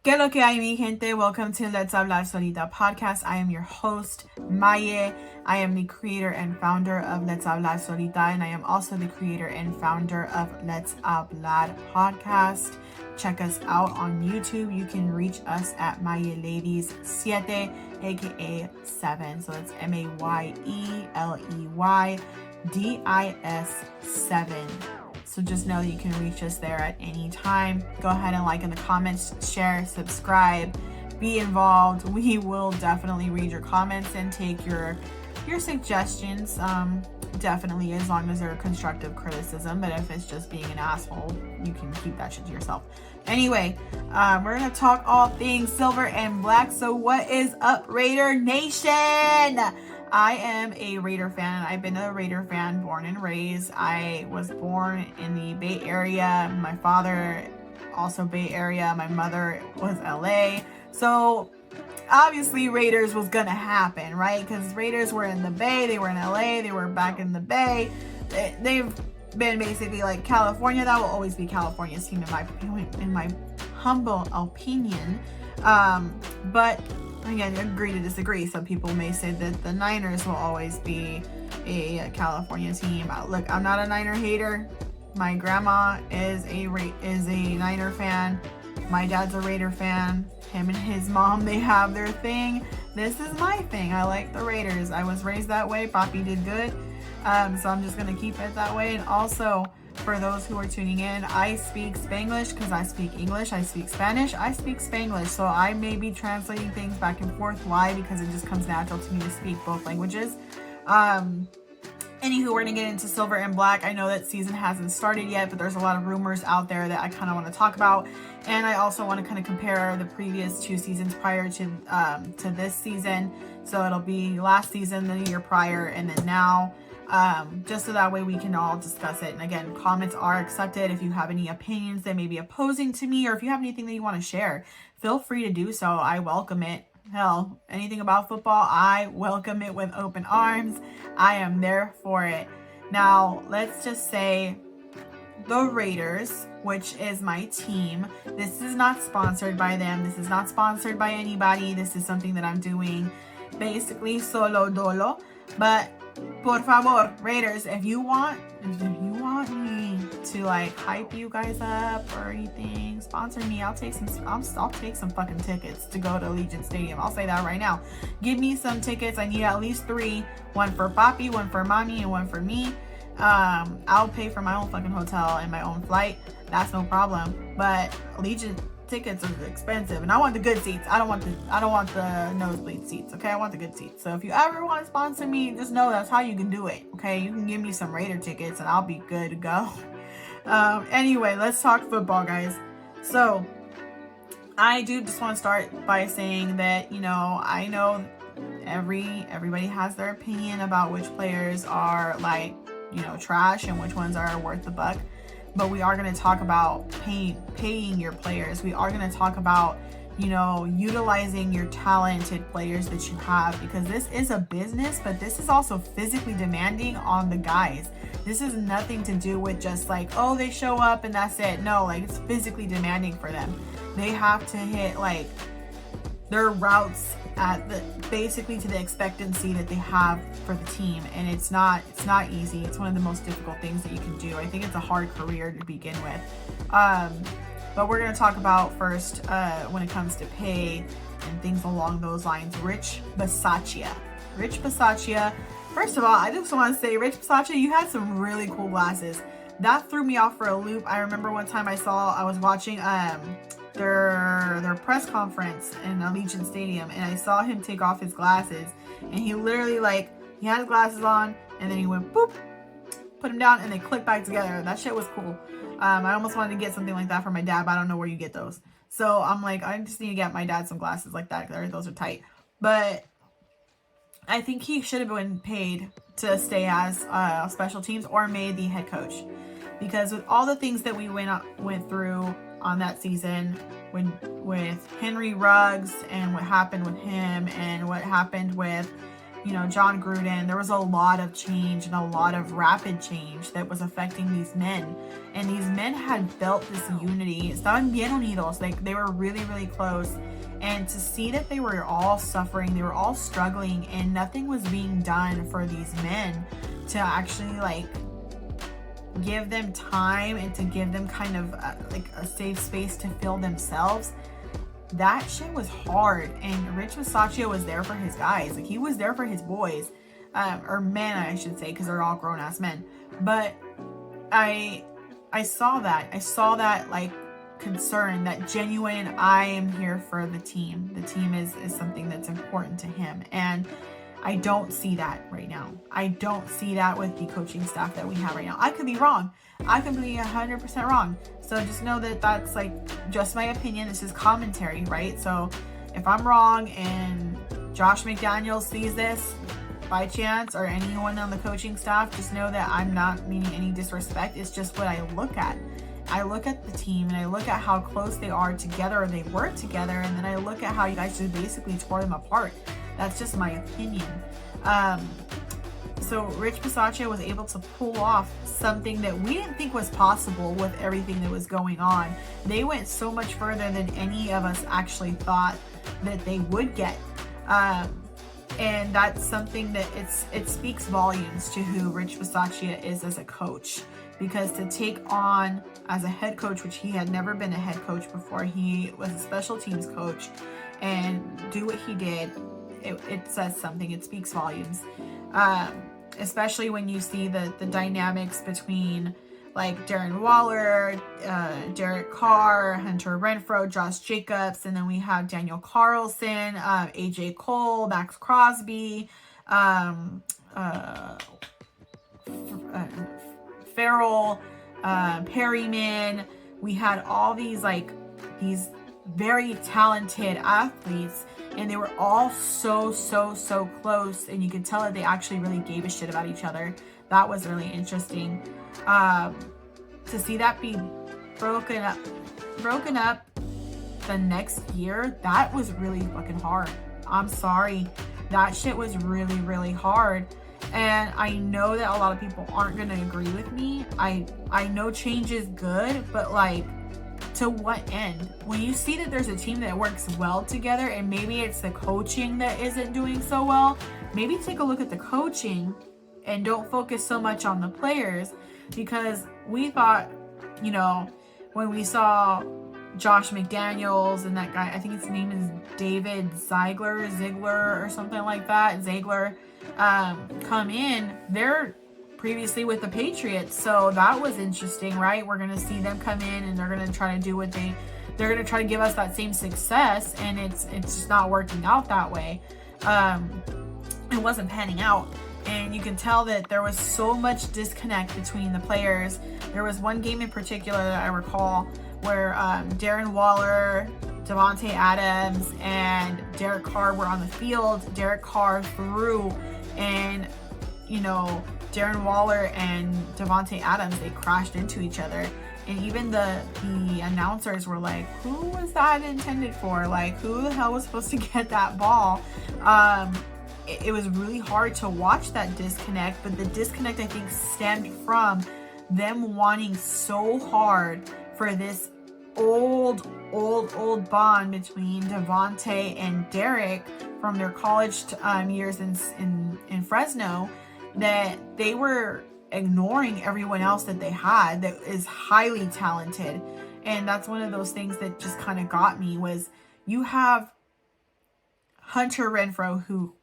¿Qué lo que hay, mi gente? Welcome to Let's Hablar Solita podcast. I am your host, Maye. I am the creator and founder of Let's Hablar Solita, and I am also the creator and founder of Let's Hablar podcast. Check us out on YouTube. You can reach us at Maye Ladies 7, aka 7. So it's MAYELEYDIS 7. So just know that you can reach us there at any time. Go ahead and like in the comments, share, subscribe, be involved. We will definitely read your comments and take your suggestions. Definitely, as long as they're constructive criticism. But if it's just being an asshole, you can keep that shit to yourself. Anyway, we're gonna talk all things silver and black. So what is up, Raider Nation? I am a Raider fan. I've been a Raider fan born and raised. I was born in the Bay Area. My father also Bay Area. My mother was LA. So obviously Raiders was gonna happen, right? Because Raiders were in the Bay. They were in LA. They were back in the Bay. They've been basically like California. That will always be California's team in my humble opinion. But again, agree to disagree. Some people may say that the Niners will always be a California team. Look, I'm not a Niner hater. My grandma is a Niner fan. My dad's a Raider fan. Him and his mom, they have their thing. This is my thing. I like the Raiders. I was raised that way. Papi did good. So I'm just going to keep it that way. And also, for those who are tuning in, I speak Spanglish because I speak English. I speak Spanish. I speak Spanglish. So I may be translating things back and forth. Why? Because it just comes natural to me to speak both languages. Anywho, we're going to get into silver and black. I know that season hasn't started yet, but there's a lot of rumors out there that I kind of want to talk about. And I also want to kind of compare the previous two seasons prior to this season. So it'll be last season, the year prior, and then now. Just so that way we can all discuss it. And again, comments are accepted. If you have any opinions that may be opposing to me, or if you have anything that you want to share, feel free to do so. I welcome it. Hell, anything about football, I welcome it with open arms. I am there for it. Now, let's just say the Raiders, which is my team. This is not sponsored by them. This is not sponsored by anybody. This is something that I'm doing basically solo dolo. But por favor, Raiders, if you want me to like hype you guys up or anything, sponsor me. I'll take some fucking tickets to go to Allegiant Stadium. I'll say that right now. Give me some tickets. I need at least 3. One for Papi, one for Mommy, and one for me. I'll pay for my own fucking hotel and my own flight. That's no problem. But Allegiant tickets are expensive, and I want the good seats. I don't want the nosebleed seats. Okay, I want the good seats. So if you ever want to sponsor me, just know that's how you can do it. Okay, you can give me some Raider tickets, and I'll be good to go. Anyway, let's talk football, guys. So I do just want to start by saying that I know everybody has their opinion about which players are like trash and which ones are worth the buck. But we are going to talk about paying your players. We are going to talk about, utilizing your talented players that you have, because this is a business, but this is also physically demanding on the guys. This is nothing to do with just like, oh, they show up and that's it. No, like it's physically demanding for them. They have to hit like their routes basically to the expectancy that they have for the team, and it's not easy. It's one of the most difficult things that you can do. I think it's a hard career to begin with, but we're going to talk about first when it comes to pay and things along those lines. Rich Bisaccia. First of all, I just want to say, Rich Bisaccia, you had some really cool glasses. That threw me off for a loop. I remember one time I was watching their press conference in Allegiant Stadium, and I saw him take off his glasses, and he literally he had his glasses on, and then he went boop, put them down, and they clicked back together. That shit was cool. I almost wanted to get something like that for my dad, but I don't know where you get those. So I'm like, I just need to get my dad some glasses like that. Those are tight. But I think he should have been paid to stay as special teams or made the head coach, because with all the things that we went through on that season with Henry Ruggs and what happened with him and what happened with John Gruden. There was a lot of change and a lot of rapid change that was affecting these men. And these men had built this unity. Estaban bien unidos. Like, they were really, really close. And to see that they were all suffering, they were all struggling, and nothing was being done for these men to actually, like, give them time and to give them kind of like a safe space to feel themselves. That shit was hard. And Rich Bisaccia was there for his guys. Like, he was there for his boys, or men, I should say, because they're all grown-ass men. But I saw that like concern, that genuine, I am here for the team. The team is something that's important to him. And I don't see that right now. I don't see that with the coaching staff that we have right now. I could be wrong. I could be 100% wrong. So just know that that's like just my opinion. This is commentary, right? So if I'm wrong and Josh McDaniels sees this by chance, or anyone on the coaching staff, just know that I'm not meaning any disrespect. It's just what I look at. I look at the team and I look at how close they are together, or they were together, and then I look at how you guys just basically tore them apart. That's just my opinion. So Rich Bisaccia was able to pull off something that we didn't think was possible with everything that was going on. They went so much further than any of us actually thought that they would get. And that's something that it speaks volumes to who Rich Bisaccia is as a coach. Because to take on as a head coach, which he had never been a head coach before, he was a special teams coach, and do what he did, it says something. It speaks volumes. Especially when you see the dynamics between like Darren Waller, Derek Carr, Hunter Renfrow, Josh Jacobs, and then we have Daniel Carlson, AJ Cole, Max Crosby, Farrell, Perryman. We had all these very talented athletes, and they were all so close, and you could tell that they actually really gave a shit about each other. That was really interesting. To see that be broken up the next year, that was really fucking hard. I'm sorry. That shit was really hard. And I know that a lot of people aren't going to agree with me. I know change is good, but like, to what end? When you see that there's a team that works well together, and maybe it's the coaching that isn't doing so well, maybe take a look at the coaching and don't focus so much on the players. Because we thought, when we saw Josh McDaniels and that guy, I think his name is David Ziegler or something like that, come in, they're previously with the Patriots, so that was interesting, right? We're gonna see them come in, and they're gonna try to do they're gonna try to give us that same success, and it's just not working out that way. It wasn't panning out, and you can tell that there was so much disconnect between the players. There was one game in particular that I recall where Darren Waller, Davante Adams, and Derek Carr were on the field. Derek Carr threw, and Darren Waller and Davante Adams, they crashed into each other. And even the announcers were like, who was that intended for? Like, who the hell was supposed to get that ball? It was really hard to watch that disconnect, but the disconnect, I think, stemmed from them wanting so hard for this old bond between Davante and Derek from their college years in Fresno, that they were ignoring everyone else that they had that is highly talented. And that's one of those things that just kind of got me, was you have Hunter Renfrow, who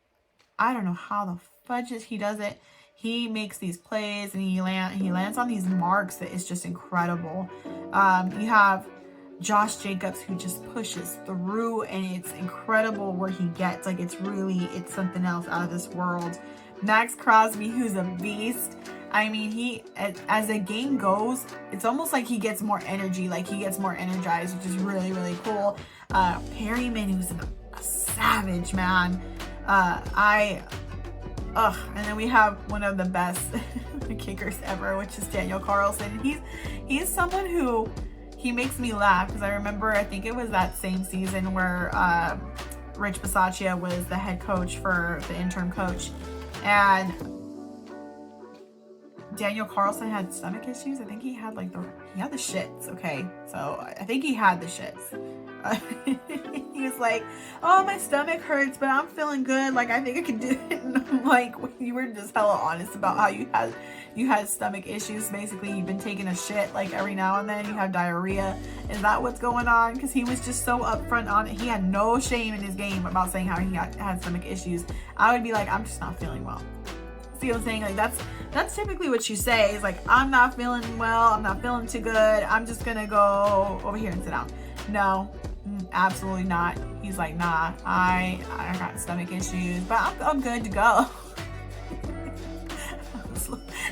I don't know how the fudges he does it. He makes these plays, and he lands on these marks that is just incredible. You have Josh Jacobs, who just pushes through, and it's incredible where he gets. Like, it's something else out of this world. Max Crosby, who's a beast. I mean, as the game goes, it's almost like he gets more energy, like he gets more energized, which is really cool. Perryman, who's a savage, man. And then we have one of the best kickers ever, which is Daniel Carlson. He's someone who, he makes me laugh, because I remember, I think it was that same season where Rich Bisaccia was the head coach for the interim coach, and Daniel Carlson had stomach issues. I think he had like the shits. Okay, so I think he had the shits. He was like, "Oh, my stomach hurts, but I'm feeling good. Like I think I can do it." And I'm like, you were just hella honest about how you had stomach issues. Basically, you've been taking a shit like every now and then. You have diarrhea. Is that what's going on? Because he was just so upfront on it. He had no shame in his game about saying how he had stomach issues. I would be like, I'm just not feeling well. See what I'm saying? Like that's typically what you say. Is like, I'm not feeling well. I'm not feeling too good. I'm just gonna go over here and sit down. No, absolutely not. He's like, nah, I got stomach issues, but I'm good to go.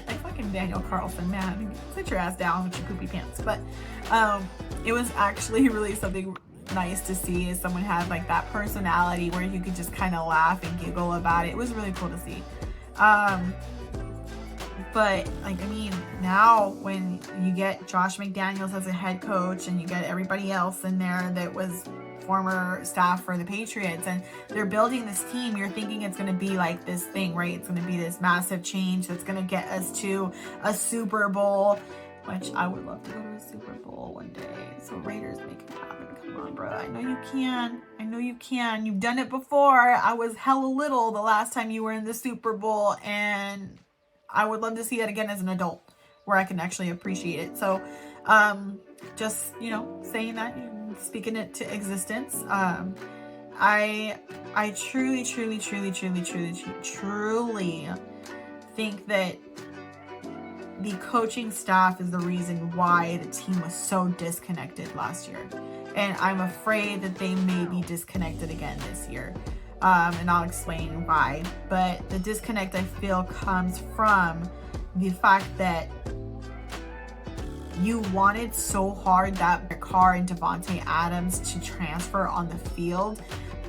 Like fucking Daniel Carlson, man, sit your ass down with your poopy pants. But it was actually really something nice to see, is someone had like that personality where you could just kind of laugh and giggle about it. It was really cool to see. But like, I mean, now when you get Josh McDaniels as a head coach and you get everybody else in there that was former staff for the Patriots, and they're building this team, you're thinking it's going to be like this thing, right? It's going to be this massive change that's going to get us to a Super Bowl, which I would love to go to a Super Bowl one day. So Raiders, make it happen. Come on, bro. I know you can. I know you can. You've done it before. I was hella little the last time you were in the Super Bowl, and I would love to see that again as an adult where I can actually appreciate it. So just, you know, saying that, speaking it to existence. I truly think that the coaching staff is the reason why the team was so disconnected last year. And I'm afraid that they may be disconnected again this year. And I'll explain why. But the disconnect, I feel, comes from the fact that you wanted so hard that Carr and Devontae Adams to transfer on the field,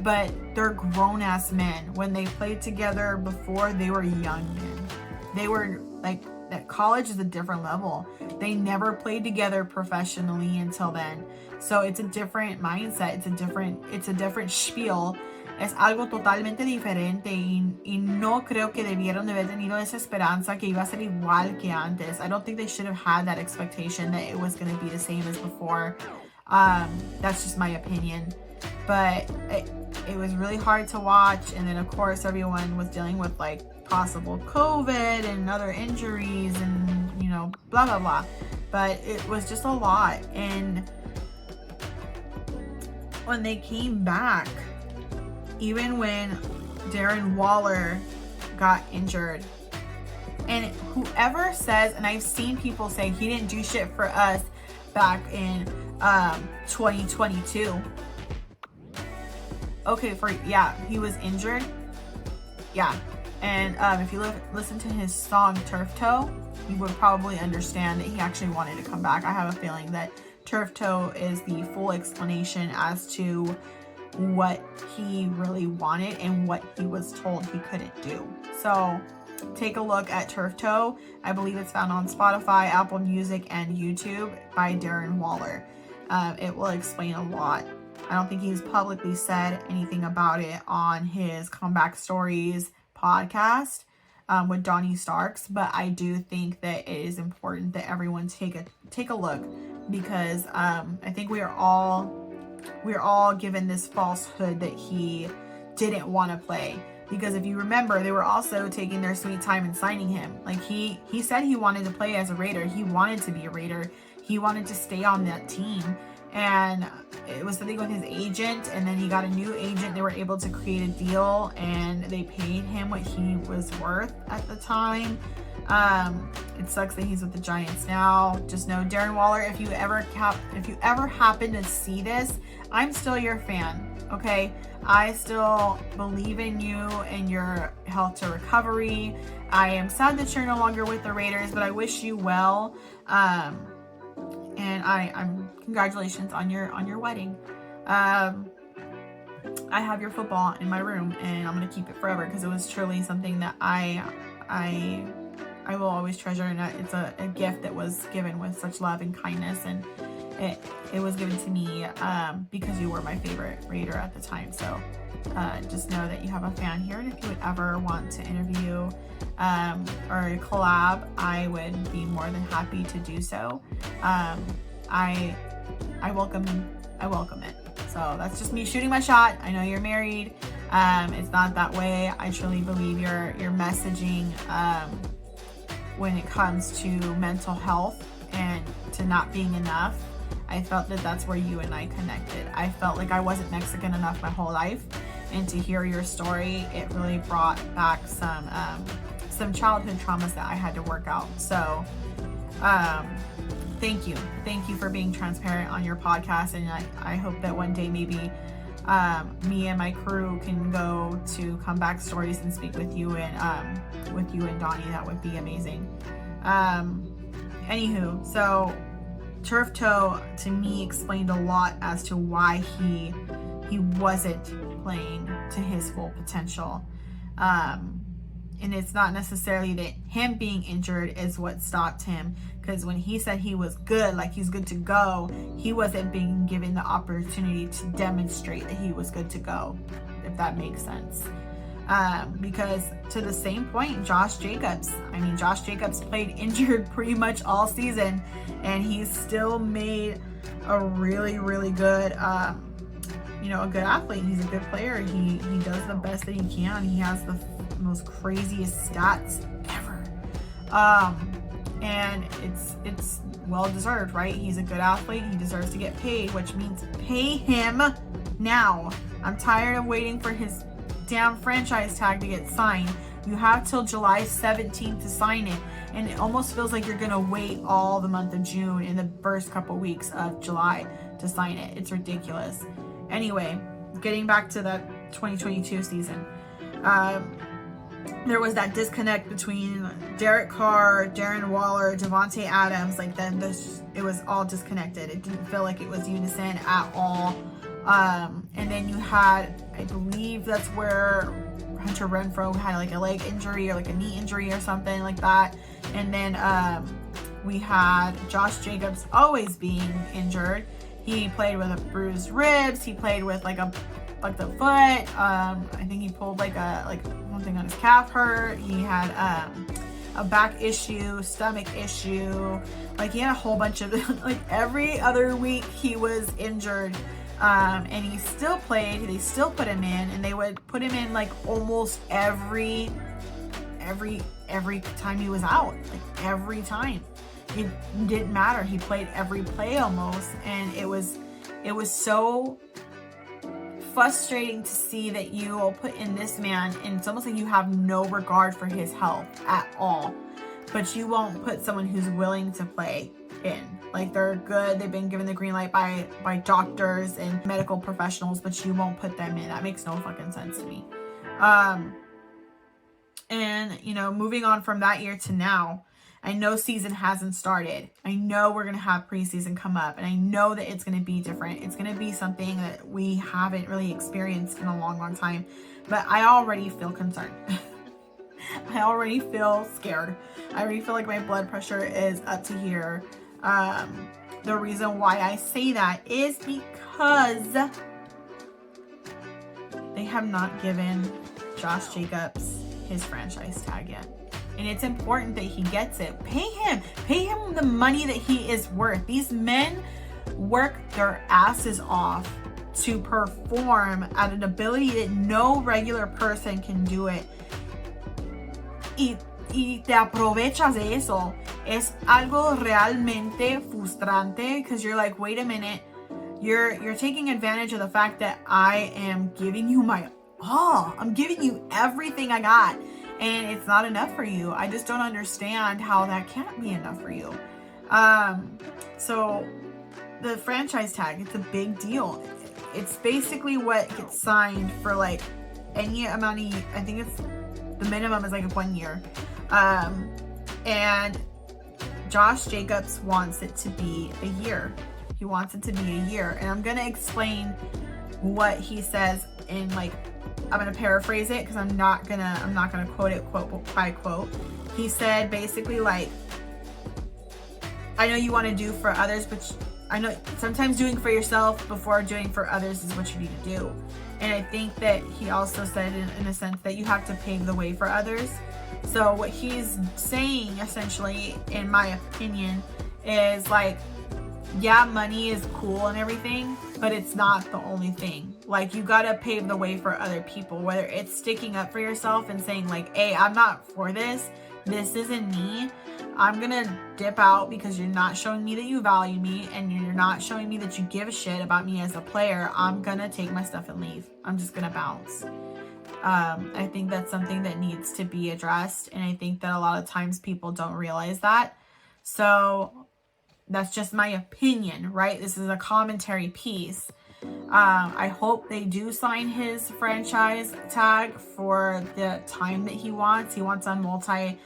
but they're grown-ass men. When they played together before, they were young men. They were like, that college is a different level. They never played together professionally until then. So it's a different mindset. It's a different spiel. Es algo totalmente diferente y no creo que debieron de haber tenido esa esperanza que iba a ser igual que antes. I don't think they should have had that expectation that it was going to be the same as before. That's just my opinion. But it was really hard to watch. And then, of course, everyone was dealing with, like, possible COVID and other injuries and, you know, blah, blah, blah. But it was just a lot. And when they came back, even when Darren Waller got injured, and whoever says, and I've seen people say he didn't do shit for us back in 2022. Okay, he was injured. Yeah. And if you listen to his song Turf Toe, you would probably understand that he actually wanted to come back. I have a feeling that Turf Toe is the full explanation as to what he really wanted and what he was told he couldn't do. So take a look at Turf Toe. I believe it's found on Spotify, Apple Music, and YouTube by Darren Waller. It will explain a lot. I don't think he's publicly said anything about it on his Comeback Stories podcast with Donnie Starks, but I do think that it is important that everyone take a look, because I think we're all given this falsehood that he didn't want to play. Because if you remember, they were also taking their sweet time in signing him. Like he said he wanted to play as a Raider. He wanted to be a Raider. He wanted to stay on that team. And it was something with his agent, and then he got a new agent. They were able to create a deal, and they paid him what he was worth at the time. It sucks that he's with the Giants now. Just know, Darren Waller, if you ever happen to see this, I'm still your fan, okay? I still believe in you and your health to recovery. I am sad that you're no longer with the Raiders, but I wish you well. And I'm congratulations on your wedding. I have your football in my room, and I'm gonna keep it forever because it was truly something that I will always treasure, and it's a gift that was given with such love and kindness, and it was given to me because you were my favorite raider at the time. So just know that you have a fan here, and if you would ever want to interview or collab, I would be more than happy to do so. I welcome it. So that's just me shooting my shot. I know you're married. It's not that way. I truly believe your messaging when it comes to mental health and to not being enough. I felt that that's where you and I connected. I felt like I wasn't Mexican enough my whole life, and to hear your story, it really brought back some childhood traumas that I had to work out. So thank you for being transparent on your podcast, and I hope that one day maybe me and my crew can go to Comeback Stories and speak with you and Donnie. That would be amazing. Anywho, so Turf Toe to me explained a lot as to why he wasn't playing to his full potential. And it's not necessarily that him being injured is what stopped him, because when he said he was good, like he's good to go, he wasn't being given the opportunity to demonstrate that he was good to go, if that makes sense. Because to the same point, Josh Jacobs played injured pretty much all season, and he's still made a really, really good, a good athlete. He's a good player. He does the best that he can. He has the most craziest stats ever. And it's well deserved, right? He's a good athlete. He deserves to get paid, which means pay him now. I'm tired of waiting for his damn franchise tag to get signed. You have till July 17th to sign it, and it almost feels like you're gonna wait all the month of June and the first couple weeks of July to sign it. It's ridiculous. Anyway, getting back to the 2022 season, there was that disconnect between Derek Carr, Darren Waller, Devontae Adams. Like then it was all disconnected. It didn't feel like it was unison at all. And then you had, I believe that's where Hunter Renfrow had like a leg injury or like a knee injury or something like that. And then we had Josh Jacobs always being injured. He played with a bruised ribs. He played with like the foot. I think he pulled like something on his calf hurt. He had a back issue, stomach issue. Like he had a whole bunch of like every other week he was injured. And he still played. They still put him in, and they would put him in like almost every time he was out. Like every time, it didn't matter. He played every play almost, and it was so frustrating to see that you will put in this man, and it's almost like you have no regard for his health at all. But you won't put someone who's willing to play in. Like they're good, they've been given the green light by doctors and medical professionals, but you won't put them in. That makes no fucking sense to me. And moving on from that year to now, I know season hasn't started. I know we're gonna have preseason come up, and I know that it's gonna be different. It's gonna be something that we haven't really experienced in a long, long time. But I already feel concerned. I already feel scared. I already feel like my blood pressure is up to here. The reason why I say that is because they have not given Josh Jacobs his franchise tag yet. And it's important that he gets it. Pay him the money that he is worth. These men work their asses off to perform at an ability that no regular person can do it. Y te aprovechas de eso. Es algo realmente frustrante, because you're like, wait a minute, you're taking advantage of the fact that I am giving you my all. I'm giving you everything I got, and it's not enough for you. I just don't understand how that can't be enough for you. So the franchise tag, it's a big deal. It's basically what gets signed for like any amount of, I think it's the minimum is like 1 year. And Josh Jacobs wants it to be a year. He wants it to be a year. And I'm going to explain what he says in like, I'm going to paraphrase it because I'm not going to quote it quote by quote. He said basically like, I know you want to do for others, but I know sometimes doing for yourself before doing for others is what you need to do. And I think that he also said in a sense that you have to pave the way for others. So what he's saying essentially, in my opinion, is like, yeah, money is cool and everything, but it's not the only thing. Like, you gotta pave the way for other people, whether it's sticking up for yourself and saying like, hey, I'm not for this. This isn't me. I'm gonna dip out because you're not showing me that you value me and you're not showing me that you give a shit about me as a player. I'm gonna take my stuff and leave. I'm just gonna bounce. I think that's something that needs to be addressed. And I think that a lot of times people don't realize that. So that's just my opinion, right? This is a commentary piece. I hope they do sign his franchise tag for the time that he wants. He wants a multi-year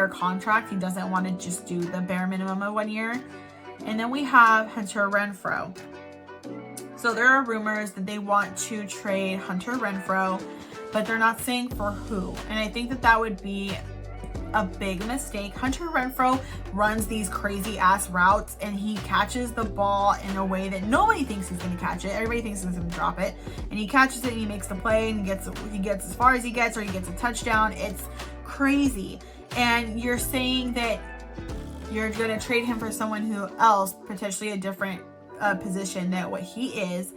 contract. He doesn't want to just do the bare minimum of 1 year. And then we have Hunter Renfrow. So there are rumors that they want to trade Hunter Renfrow, but they're not saying for who. And I think that that would be a big mistake. Hunter Renfrow runs these crazy ass routes and he catches the ball in a way that nobody thinks he's going to catch it. Everybody thinks he's going to drop it, and he catches it and he makes the play and he gets as far as he gets, or he gets a touchdown. It's crazy. And you're saying that you're going to trade him for someone who else, potentially a different position than what he is.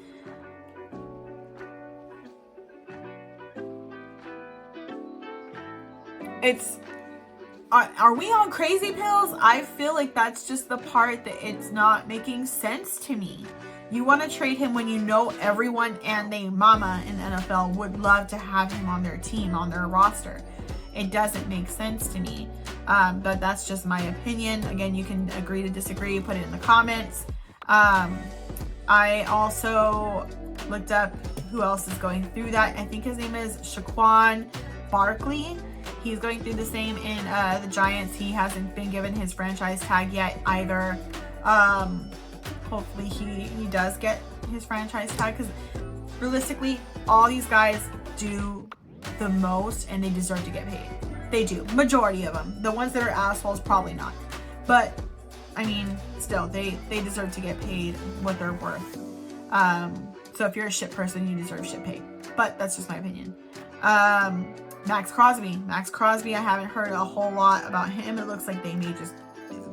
Are we on crazy pills? I feel like that's just the part that it's not making sense to me. You want to trade him when you know everyone and their mama in the NFL would love to have him on their team, on their roster. It doesn't make sense to me. But that's just my opinion. Again, you can agree to disagree, put it in the comments. I also looked up who else is going through that. I think his name is Shaquan Barkley. He's going through the same in the Giants. He hasn't been given his franchise tag yet either. Hopefully he does get his franchise tag, because realistically, all these guys do the most and they deserve to get paid. They do. Majority of them. The ones that are assholes, probably not. But, I mean, still, they deserve to get paid what they're worth. So if you're a shit person, you deserve shit paid. But that's just my opinion. Max Crosby, I haven't heard a whole lot about him. It looks like they may just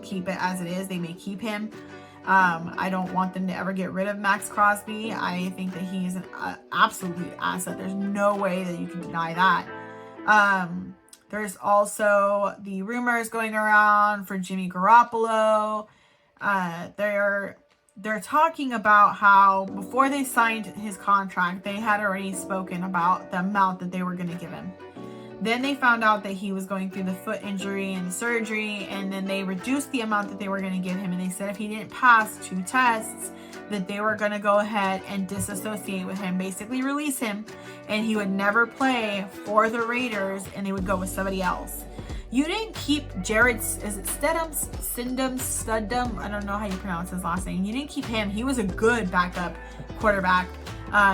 keep it as it is. They may keep him. I don't want them to ever get rid of Max Crosby. I think that he's an absolute asset. There's no way that you can deny that. There's also the rumors going around for Jimmy Garoppolo. They're talking about how before they signed his contract, they had already spoken about the amount that they were going to give him. Then they found out that he was going through the foot injury and the surgery, and then they reduced the amount that they were going to give him. And they said if he didn't pass 2 tests, that they were going to go ahead and disassociate with him, basically release him, and he would never play for the Raiders, and they would go with somebody else. You didn't keep Jared, is it Studum? I don't know how you pronounce his last name. You didn't keep him. He was a good backup quarterback.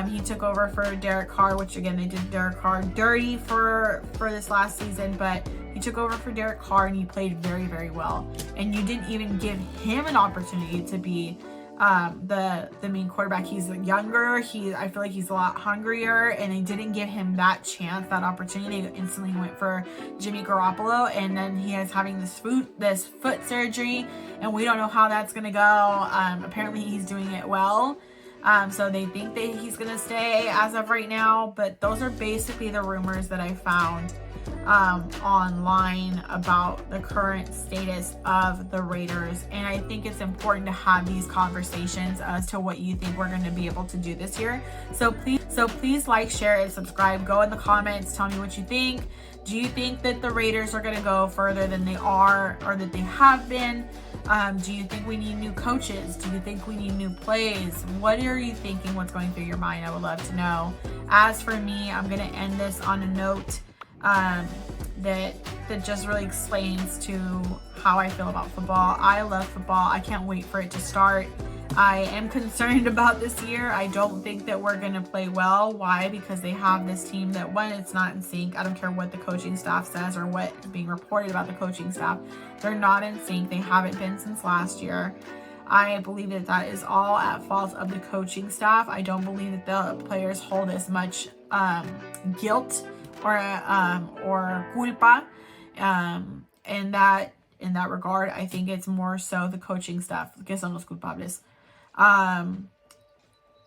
He took over for Derek Carr, which again, they did Derek Carr dirty for this last season, but he took over for Derek Carr and he played very, very well. And you didn't even give him an opportunity to be the main quarterback. He's younger. I feel like he's a lot hungrier, and they didn't give him that chance, that opportunity. They instantly went for Jimmy Garoppolo, and then he is having this foot surgery, and we don't know how that's gonna go. Apparently he's doing it well. So they think that he's gonna stay as of right now, but those are basically the rumors that I found online about the current status of the Raiders. And I think it's important to have these conversations as to what you think we're going to be able to do this year. So please like, share, and subscribe. Go in the comments, tell me what you think. Do you think that the Raiders are going to go further than they are, or that they have been? Do you think we need new coaches? Do you think we need new plays? What are you thinking? What's going through your mind? I would love to know. As for me, I'm going to end this on a note that just really explains to how I feel about football. I love football. I can't wait for it to start. I am concerned about this year. I don't think that we're going to play well. Why? Because they have this team that, one, it's not in sync. I don't care what the coaching staff says or what is being reported about the coaching staff. They're not in sync. They haven't been since last year. I believe that that is all at fault of the coaching staff. I don't believe that the players hold as much guilt or culpa in that regard. I think it's more so the coaching staff que son los culpables.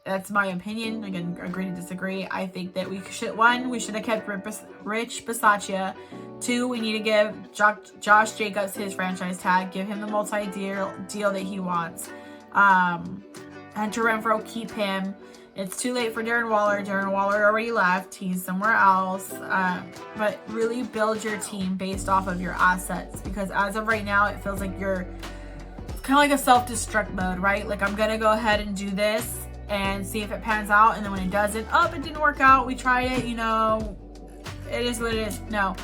That's my opinion. Again, agree to disagree. I think that we should have kept Rich Bisaccia. 2, we need to give Josh Jacobs his franchise tag. Give him the multi-deal that he wants. Hunter Renfrow, keep him. It's too late for Darren Waller. Darren Waller already left. He's somewhere else. But really build your team based off of your assets. Because as of right now, it feels like you're kind of like a self-destruct mode, right? Like, I'm going to go ahead and do this and see if it pans out. And then when it doesn't, it didn't work out. We tried it, it is what it is. No.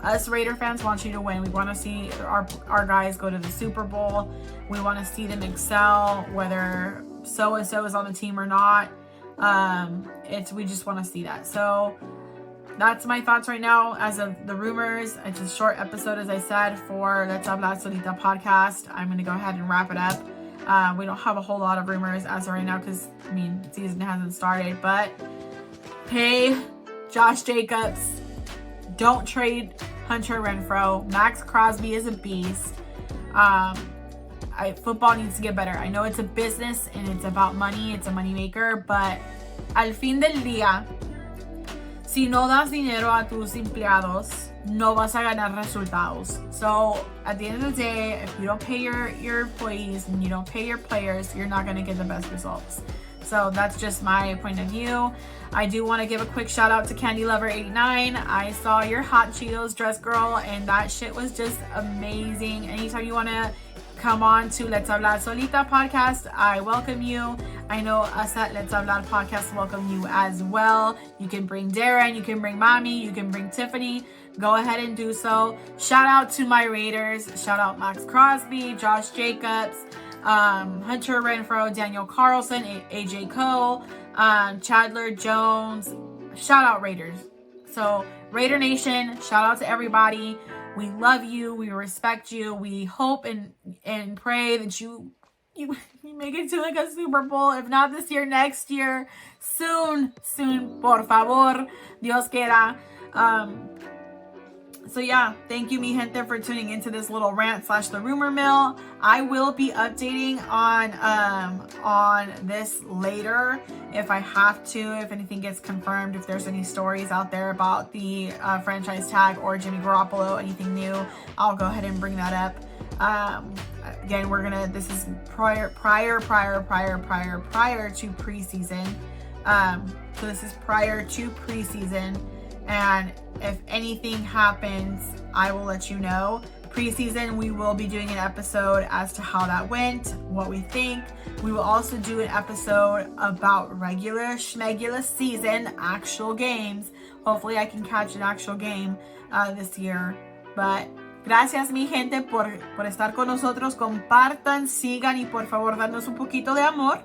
Us Raider fans want you to win. We want to see our guys go to the Super Bowl. We want to see them excel, whether so-and-so is on the team or not. We just want to see that. So that's my thoughts right now as of the rumors. It's a short episode, as I said, for Let's Hablar Solita podcast. I'm going to go ahead and wrap it up. We don't have a whole lot of rumors as of right now because, season hasn't started. But pay Josh Jacobs. Don't trade Hunter Renfrow. Max Crosby is a beast. Football needs to get better. I know it's a business and it's about money. It's a money maker. But al fin del día, si no das dinero a tus empleados, no vas a ganar resultados. So at the end of the day, if you don't pay your employees and you don't pay your players, you're not going to get the best results. So that's just my point of view. I do want to give a quick shout out to Candy Lover 89. I saw your Hot Cheetos dress, girl, and that shit was just amazing. Anytime you want to come on to Let's Hablar Solita podcast, I welcome you. I know us at Let's Hablar podcast welcome you as well. You can bring Darren, you can bring Mommy, you can bring Tiffany. Go ahead and do so. Shout out to my Raiders. Shout out Max Crosby, Josh Jacobs, Hunter Renfrow, Daniel Carlson, AJ Cole, Chandler Jones. Shout out Raiders. So Raider Nation, shout out to everybody. We love you. We respect you. We hope and pray that you make it to like a Super Bowl. If not this year, next year. Soon. Por favor. Dios quiera. So yeah, thank you, mi gente, for tuning into this little rant / the rumor mill. I will be updating on this later if I have to, if anything gets confirmed, if there's any stories out there about the franchise tag or Jimmy Garoppolo, anything new, I'll go ahead and bring that up. Again, this is prior to preseason. So this is prior to preseason. And if anything happens, I will let you know. Preseason, we will be doing an episode as to how that went, what we think. We will also do an episode about regular season, actual games. Hopefully I can catch an actual game this year. But gracias, mi gente, por estar con nosotros. Compartan, sigan y por favor, danos un poquito de amor.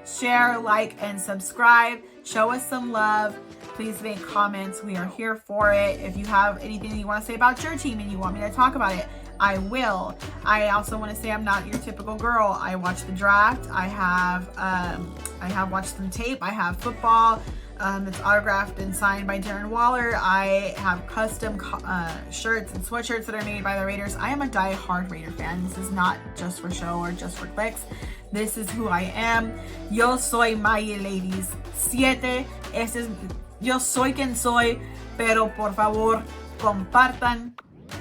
Share, like, and subscribe. Show us some love. Please make comments. We are here for it. If you have anything that you want to say about your team and you want me to talk about it, I will. I also want to say I'm not your typical girl. I watch the draft. I have watched some tape. I have football that's autographed and signed by Darren Waller. I have custom shirts and sweatshirts that are made by the Raiders. I am a die-hard Raider fan. This is not just for show or just for clicks. This is who I am. Yo soy Maya, ladies. 7. Yo soy quien soy, pero por favor, compartan.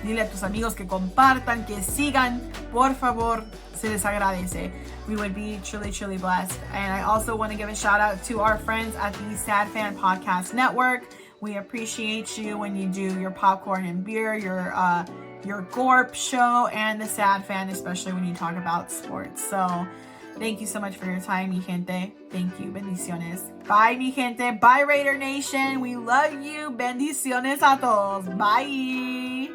Dile a tus amigos que compartan, que sigan. Por favor, se les agradece. We would be truly, truly blessed. And I also want to give a shout out to our friends at the Sad Fan Podcast Network. We appreciate you when you do your popcorn and beer, your Gorp show, and the Sad Fan, especially when you talk about sports. So thank you so much for your time, mi gente. Thank you. Bendiciones. Bye, mi gente. Bye, Raider Nation. We love you. Bendiciones a todos. Bye.